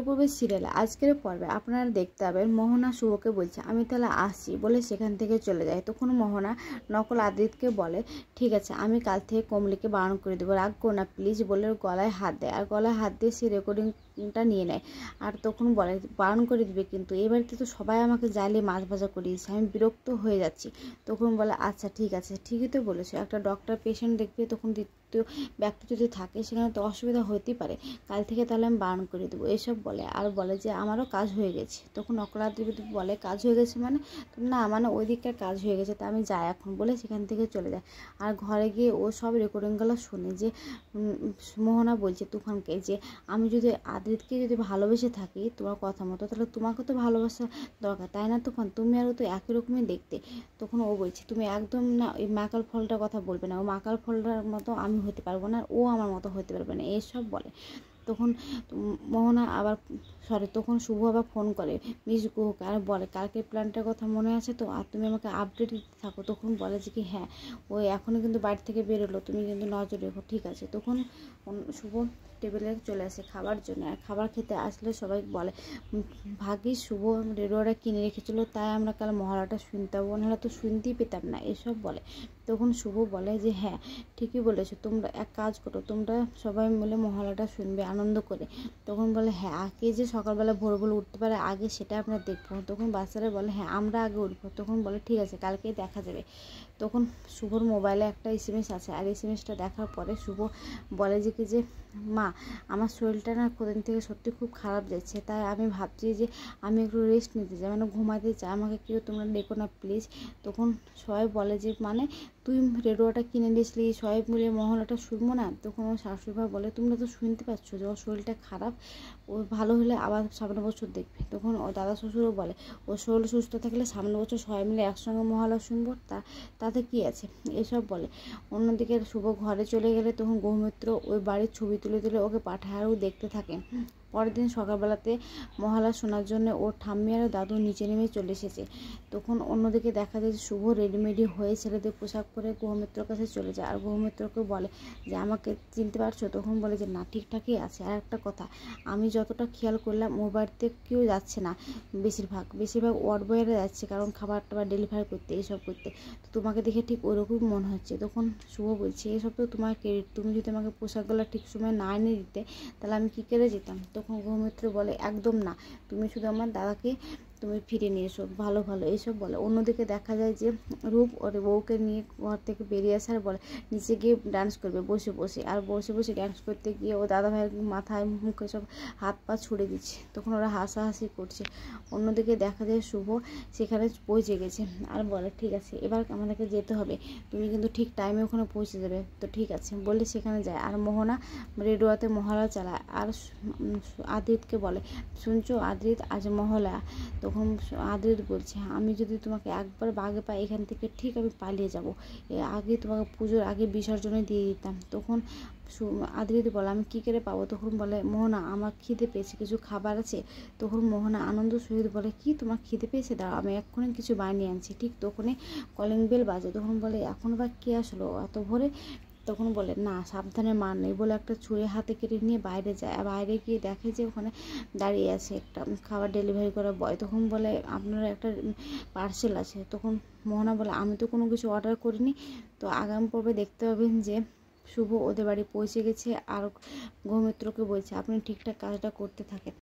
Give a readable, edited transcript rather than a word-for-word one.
পূর্বের সিরিয়ালে আজকের পর্বে আপনারা দেখতে পাবেন মোহনা শুভকে বলছে আমি তাহলে আসছি বলে সেখান থেকে চলে যায়। তখন মোহনা নকল আদিতকে বলে ঠিক আছে আমি কাল থেকে কমলিকে বারণ করে দেবো, রাগ করো না প্লিজ বলে ওর গলায় হাত দেয় আর গলায় হাত দিয়ে সে রেকর্ডিংটা নিয়ে নেয়। আর তখন বলে বারণ করে দিবে কিন্তু এই বাড়িতে তো সবাই আমাকে জ্বালিয়ে মাছ ভাজা করিয়েছে, আমি বিরক্ত হয়ে যাচ্ছি। তখন বলে আচ্ছা ঠিক আছে, ঠিকই তো বলেছো, একটা ডক্টর পেশেন্ট দেখবে তখন দ্বিতীয় ব্যক্তি যদি থাকে সেখানে তো অসুবিধা হতেই পারে, কাল থেকে তাহলে আমি বারণ করে দেবো এসব বলে। আর বলে যে আমারও কাজ হয়ে গেছে। তখন অকলাদেবী বলে কাজ হয়ে গেছে মানে? না মানে ওই দিককার কাজ হয়ে গেছে, তা আমি যাই এখন বলে সেখান থেকে চলে যায়। আর ঘরে গিয়ে ও সব রেকর্ডিংগুলো শুনে যে মোহনা বলছে তুফানকে যে আমি যদি আদ্রিতকে যদি ভালোবেসে থাকি তোমার কথা মতো তাহলে তোমাকে তো ভালোবাসা দরকার তাই না তুফান, তুমি আরও তো একই রকমই দেখতে। তখন ও বলছে তুমি একদম না ওই মাকাল ফলটার কথা বলবে না, ও মাকাল ফলটার মতো আমি হতে পারবো না, ও আমার মতো হতে পারবে না এসব বলে। তখন মোহনা আবার তখন শুভ আবার ফোন করে মিস গুহকে আর বলে কালকের প্ল্যানটার কথা মনে আছে তো, আর তুমি আমাকে আপডেট দিতে থাকো। তখন বলে যে কি হ্যাঁ ওই এখনও কিন্তু বাড়ি থেকে বেরোলো, তুমি কিন্তু নজর রেখো ঠিক আছে। তখন শুভ টেবিলে চলে আসে খাবার জন্য, আর খাবার খেতে আসলে সবাই বলে ভাগ্যিস শুভ রেডিওটা কিনে রেখেছিলো তাই আমরা কাল মহড়াটা শুনতে পাবো, নাহলে তো শুনতেই পেতাম না এসব বলে। তখন শুভ বলে যে হ্যাঁ ঠিকই বলেছো, তোমরা এক কাজ করো তোমরা সবাই মিলে মহড়াটা শুনবে আনন্দ করে। তখন বলে হ্যাঁ আগে যে সকালবেলা ভোর ভোর উঠতে পারে আগে সেটা আমরা দেখবো। তখন বাচ্চারা বলে হ্যাঁ আমরা আগে উঠবো। তখন বলে ঠিক আছে কালকেই দেখা যাবে। তখন শুভর মোবাইলে একটা এসএমএস আছে, আর এসএমএসটা দেখার পরে শুভ বলে যে কি যে মা আমার শরীরটা না কদিন থেকে সত্যি খুব খারাপ যাচ্ছে, তাই আমি ভাবছি যে আমি একটু রেস্ট নিতে চাই, মানে ঘুমাতে চাই, আমাকে কেউ তোমরা ডেকো না প্লিজ। তখন সবাই বলে যে মানে তুই রেডিওটা কিনে দিয়েছিলি সবাই মিলে মহলাটা শুনবো না? তখন ওর শাশুড়িমা বলে তোমরা তো শুনতে পাচ্ছ যে ওর শরীরটা খারাপ, ও ভালো হলে আবার সামনের বছর দেখবে। তখন ও দাদা শ্বশুরও বলে ওর শরীর সুস্থ থাকলে সামনের বছর সবাই মিলে একসঙ্গে মহলা শুনবো, তাতে কী আছে এসব বলে। অন্যদিকে শুভ ঘরে চলে গেলে তখন গৌমিত্র ওই বাড়ির ছবি তুলে তুলে ওকে পাঠায় আর ও দেখতে থাকে। পরের দিন সকালবেলাতে মহালয়া শোনার জন্য ওর ঠাম্মি আর দাদু নিচে নেমে চলে এসেছে। তখন অন্যদিকে দেখা যায় যে শুভ রেডিমেডি হয়ে ছেলেদের পোশাক পরে গৌমিত্রর কাছে চলে যায় আর গৌমিত্রকে বলে যে আমাকে চিনতে পারছো? তখন বলে যে না ঠিকঠাকই আছে, আর একটা কথা আমি যতটা খেয়াল করলাম ও বাড়িতে কেউ যাচ্ছে না, বেশিরভাগ ওয়ার্ড বয়েরা যাচ্ছে কারণ খাবার টাবার ডেলিভারি করতে এইসব করতে, তো তোমাকে দেখে ঠিক ওরকমই মনে হচ্ছে। তখন শুভ বলছে এসব তো তোমার ক্রেডিট, তুমি যদি আমাকে পোশাকগুলো ঠিক সময় না এনে দিতে তাহলে আমি কী করে যেতাম। তখন গৌমিত্র বলে একদম না, তুমি শুধু আমার দাদাকে তুমি ফিরে নিয়ে এসো ভালো ভালো এইসব বলে। অন্যদিকে দেখা যায় যে রূপ ওর বউকে নিয়ে ঘর থেকে বেরিয়ে আসে আর বলে নিচে গিয়ে ডান্স করবে বসে বসে, আর বসে বসে ডান্স করতে গিয়ে ও দাদা ভাইয়ের মাথায় মুখে সব হাত পা ছুড়ে দিচ্ছে। তখন ওরা হাসাহাসি করছে। অন্যদিকে দেখা যায় শুভ সেখানে পৌঁছে গেছে আর বলে ঠিক আছে এবার আমাদেরকে যেতে হবে, তুমি কিন্তু ঠিক টাইমে ওখানে পৌঁছে যাবে। তো ঠিক আছে বলে সেখানে যায় আর মোহনা রেডিওতে মহড়া চালায় আর আদিতকে বলে শুনছো আদিত আজ মহলা। তখন আদিত বলছে আমি যদি তোমাকে একবার বাগে পাই এখান থেকে ঠিক আমি পালিয়ে যাব, আগে তোমাকে পুজোর আগে বিসর্জনে দিয়ে দিতাম। তখন আদিত বলে আমি কী করে পাবো? তখন বলে মোহনা আমার খিদে পেয়েছে, কিছু খাবার আছে? তখন মোহনা আনন্দ সহিত বলে কি তোমার খিদে পেয়েছে, দাঁড়াও আমি এক্ষুনি কিছু বানিয়ে আনছি। ঠিক তখনই কলিং বেল বাজে। তখন বলে এখন বা কে আসলো এত ভোরে? তখন বলে না সাবধানে মার নেই বলে একটা ছুরি হাতে কেটে নিয়ে বাইরে যায়, আর বাইরে গিয়ে দেখে যে ওখানে দাঁড়িয়ে আছে একটা খাবার ডেলিভারি করা বয়। তখন বলে আপনার একটা পার্সেল আছে। তখন মোহনা বলে আমি তো কোনো কিছু অর্ডার করিনি। তো আগামী পর্বে দেখতে পাবেন যে শুভ ওদের বাড়ি পৌঁছে গেছে আর গৌমিত্রকে বলছে আপনি ঠিকঠাক কাজটা করতে থাকেন।